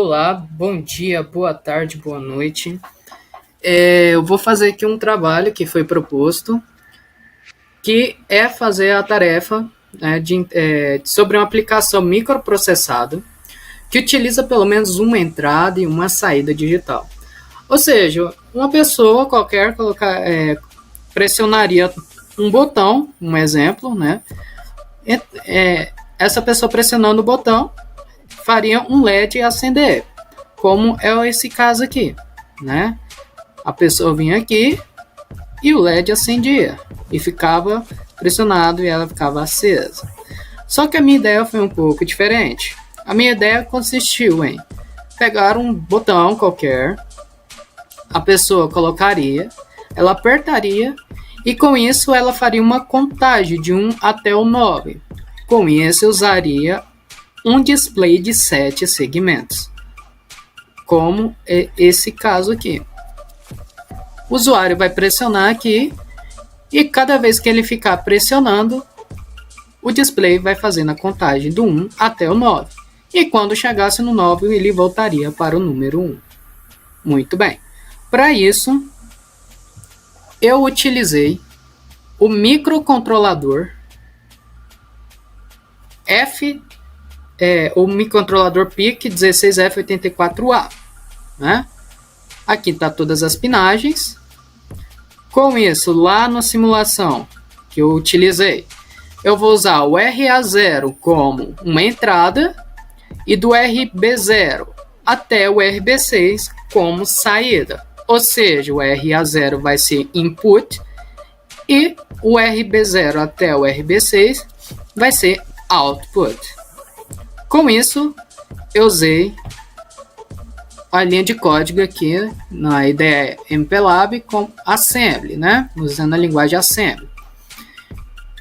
Olá, bom dia, boa tarde, boa noite. Eu vou fazer aqui um trabalho que foi proposto, que é fazer a tarefa sobre uma aplicação microprocessada que utiliza pelo menos uma entrada e uma saída digital. Ou seja, uma pessoa qualquer pressionaria um botão, um exemplo, né? Essa pessoa pressionando o botão faria um LED acender, como é esse caso aqui, né? A pessoa vinha aqui e o LED acendia e ficava pressionado e ela ficava acesa. Só que a minha ideia foi um pouco diferente. A minha ideia consistiu em pegar um botão qualquer, a pessoa colocaria, ela apertaria e com isso ela faria uma contagem de 1 até o 9. Com isso eu usaria um display de 7 segmentos, como é esse caso aqui. O usuário vai pressionar aqui e cada vez que ele ficar pressionando, o display vai fazendo a contagem do 1 até o 9. E quando chegasse no 9, ele voltaria para o número 1. Muito bem. Para isso, eu utilizei o microcontrolador o microcontrolador PIC 16F84A, né? Aqui está todas as pinagens. Com isso, lá na simulação que eu utilizei, eu vou usar o RA0 como uma entrada e do RB0 até o RB6 como saída. Ou seja, o RA0 vai ser input e o RB0 até o RB6 vai ser output. Com isso, eu usei a linha de código aqui na IDE MPLAB com Assembly, né? Usando a linguagem Assembly.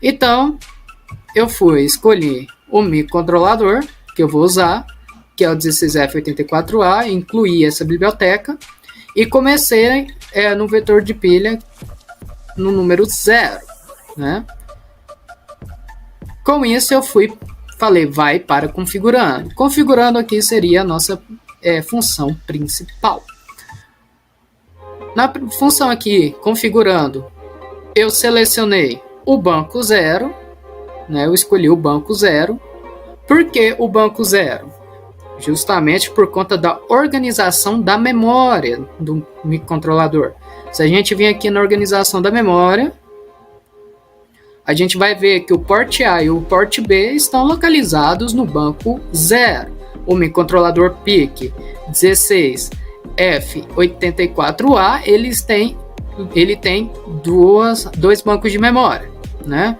Então, eu escolhi o microcontrolador que eu vou usar, que é o 16F84A, incluí essa biblioteca e comecei no vetor de pilha no número 0, né? Com isso, eu falei, vai para configurando. Configurando aqui seria a nossa função principal. Na função aqui, configurando, eu selecionei o banco 0, né? Eu escolhi o banco 0. Por que o banco 0? Justamente por conta da organização da memória do microcontrolador. Se a gente vir aqui na organização da memória, a gente vai ver que o port A e o port B estão localizados no banco 0. O microcontrolador PIC 16F84A ele tem dois bancos de memória, né?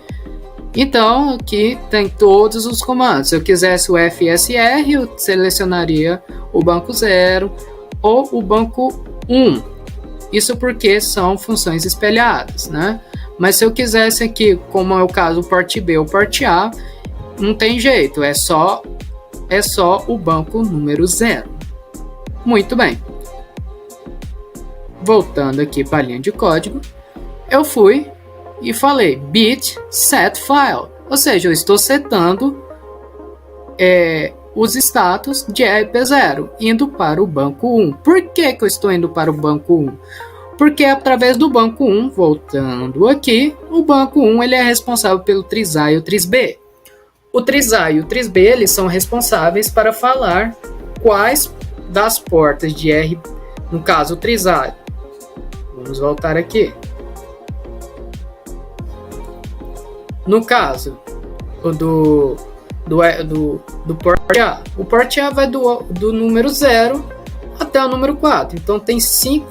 Então, aqui tem todos os comandos. Se eu quisesse o FSR, eu selecionaria o banco 0 ou o banco 1. Isso porque são funções espelhadas, né? Mas se eu quisesse aqui, como é o caso do port B ou port A, não tem jeito, é só o banco número 0. Muito bem. Voltando aqui para a linha de código, eu fui e falei bit set file, ou seja, eu estou setando os status de RP0, indo para o banco 1. Por que eu estou indo para o banco 1? Porque através do banco 1, voltando aqui, o banco 1 ele é responsável pelo tris A e o tris B. O tris A e o tris B eles são responsáveis para falar quais das portas de R, no caso o tris A. Vamos voltar aqui. No caso do port A, o port A vai do número 0 até o número 4. Então tem 5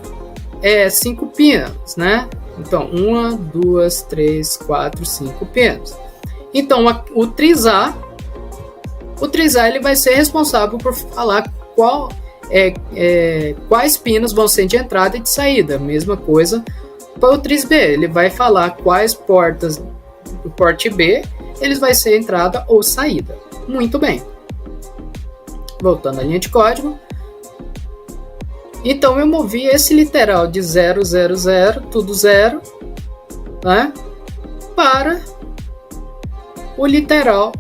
pinos, né? Então 1, 2, 3, 4, 5 pinos. Então o tris A ele vai ser responsável por falar quais pinos vão ser de entrada e de saída. Mesma coisa para o tris B, ele vai falar quais portas do port B eles vai ser entrada ou saída. Muito bem. Voltando à linha de código. Então eu movi esse literal de 0, 0, 0, tudo 0, né, para o literal,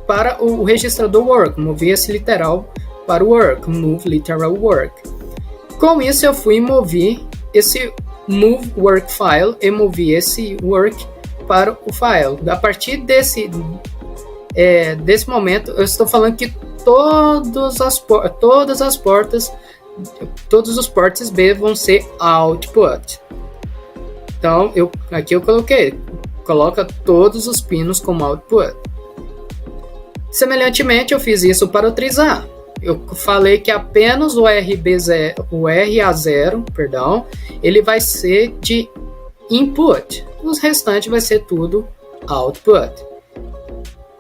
para o registrador work. Movi esse literal para o work, move literal work. Com isso eu fui mover esse move work file e movi esse work para o file. A partir desse momento eu estou falando que todas as portas, todos os ports B vão ser output. Então aqui eu coloca todos os pinos como output. Semelhantemente eu fiz isso para o 3A. Eu falei que apenas o RA0, ele vai ser de input. Os restantes vai ser tudo output.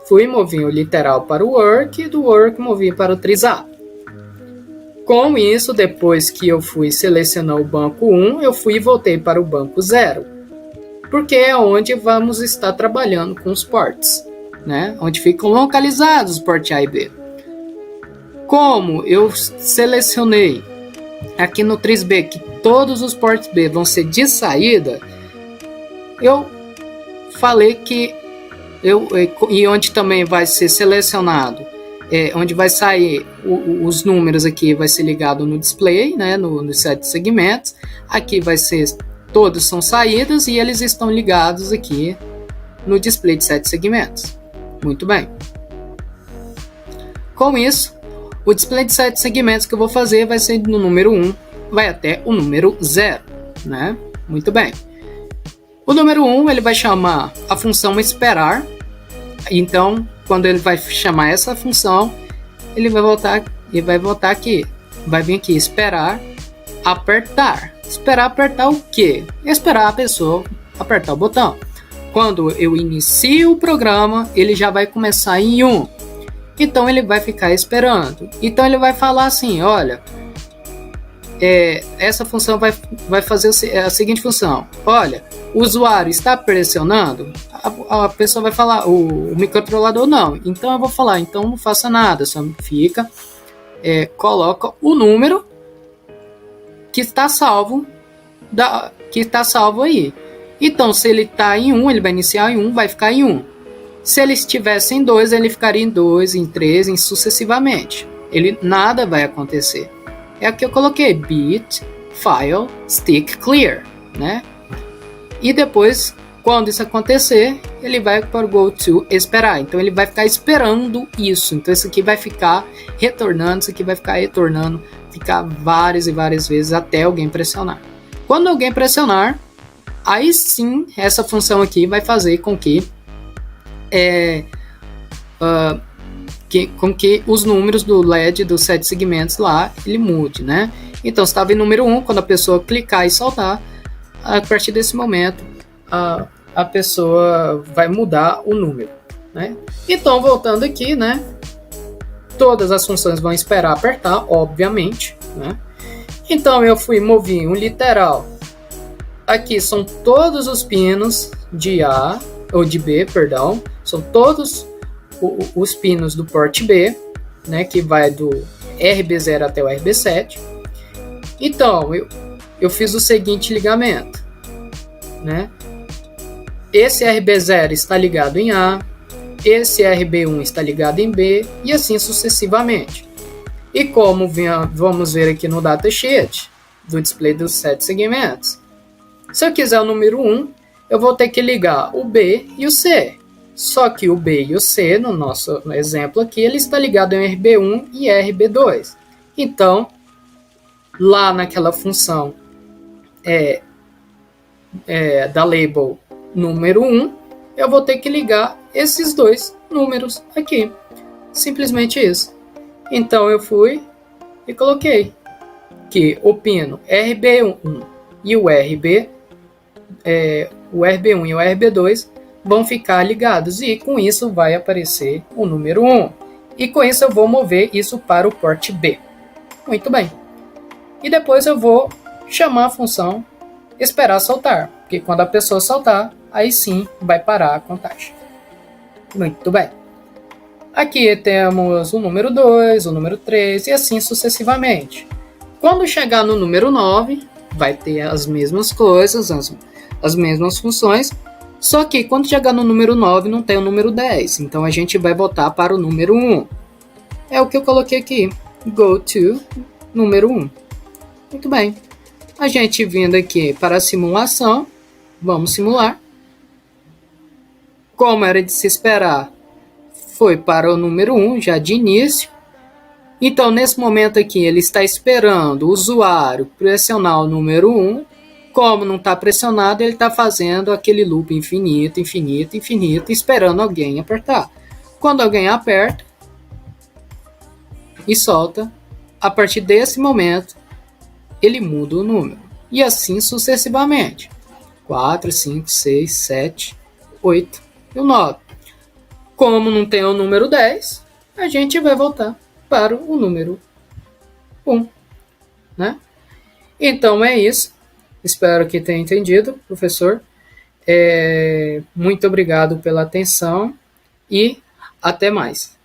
Fui mover o literal para o work e do work movi para o 3A. Com isso, depois que eu fui selecionar o banco 1, eu fui e voltei para o banco 0. Porque é onde vamos estar trabalhando com os ports, né? Onde ficam localizados os ports A e B. Como eu selecionei aqui no 3B que todos os ports B vão ser de saída, eu falei que e onde também vai ser selecionado, onde vai sair os números aqui vai ser ligado no display, né, nos 7 segmentos. Aqui vai ser, todos são saídas e eles estão ligados aqui no display de 7 segmentos. Muito bem. Com isso, o display de 7 segmentos que eu vou fazer vai ser do número 1, vai até o número 0, né? Muito bem. O número 1, ele vai chamar a função esperar. Então, quando ele vai chamar essa função, ele vai voltar aqui. Vai vir aqui, esperar, apertar. Esperar apertar o quê? Esperar a pessoa apertar o botão. Quando eu inicio o programa, ele já vai começar em 1. Então ele vai ficar esperando. Então ele vai falar assim, olha, essa função vai fazer a seguinte função. Olha, o usuário está pressionando, a pessoa vai falar, o microcontrolador não. Então eu vou falar, então não faça nada, só fica, coloca o número que está salvo aí. Então se ele está em 1, ele vai iniciar em 1, vai ficar em 1. Se ele estivesse em 2, ele ficaria em 2, em 3, em sucessivamente. Nada vai acontecer. É aqui eu coloquei bit, file, stick, clear, né? E depois, quando isso acontecer, ele vai para o go to esperar. Então ele vai ficar esperando isso. Então isso aqui vai ficar retornando, ficar várias e várias vezes até alguém pressionar. Quando alguém pressionar, aí sim essa função aqui vai fazer com que os números do LED dos 7 segmentos lá, ele mude, né? Então, se estava em número 1, quando a pessoa clicar e soltar, a partir desse momento, a pessoa vai mudar o número, né? Então, voltando aqui, né? Todas as funções vão esperar apertar, obviamente, né? Então, eu fui mover um literal. Aqui são todos os pinos de A, ou de B, perdão. São todos os pinos do port B, né, que vai do RB0 até o RB7. Então, eu fiz o seguinte ligamento, né? Esse RB0 está ligado em A, esse RB1 está ligado em B, e assim sucessivamente. E como vamos ver aqui no datasheet, do display dos 7 segmentos, se eu quiser o número 1, eu vou ter que ligar o B e o C. Só que o B e o C, no nosso exemplo aqui, ele está ligado em RB1 e RB2. Então, lá naquela função da label número 1, eu vou ter que ligar esses dois números aqui. Simplesmente isso. Então, eu fui e coloquei que o pino RB1 e o RB1 e o RB2 vão ficar ligados, e com isso vai aparecer o número 1. E com isso eu vou mover isso para o port B. Muito bem. E depois eu vou chamar a função esperar soltar, porque quando a pessoa soltar, aí sim vai parar a contagem. Muito bem. Aqui temos o número 2, o número 3 e assim sucessivamente. Quando chegar no número 9, vai ter as mesmas coisas, as mesmas funções, só que quando chegar no número 9 não tem o número 10, então a gente vai voltar para o número 1. É o que eu coloquei aqui, go to número 1. Muito bem. A gente vindo aqui para a simulação, vamos simular. Como era de se esperar, foi para o número 1 já de início. Então, nesse momento aqui, ele está esperando o usuário pressionar o número 1. Como não está pressionado, ele está fazendo aquele loop infinito, infinito, infinito, esperando alguém apertar. Quando alguém aperta e solta, a partir desse momento, ele muda o número. E assim sucessivamente. 4, 5, 6, 7, 8 e o 9. Como não tem o número 10, a gente vai voltar para o número 1. Né? Então é isso. Espero que tenha entendido, professor. Muito obrigado pela atenção e até mais.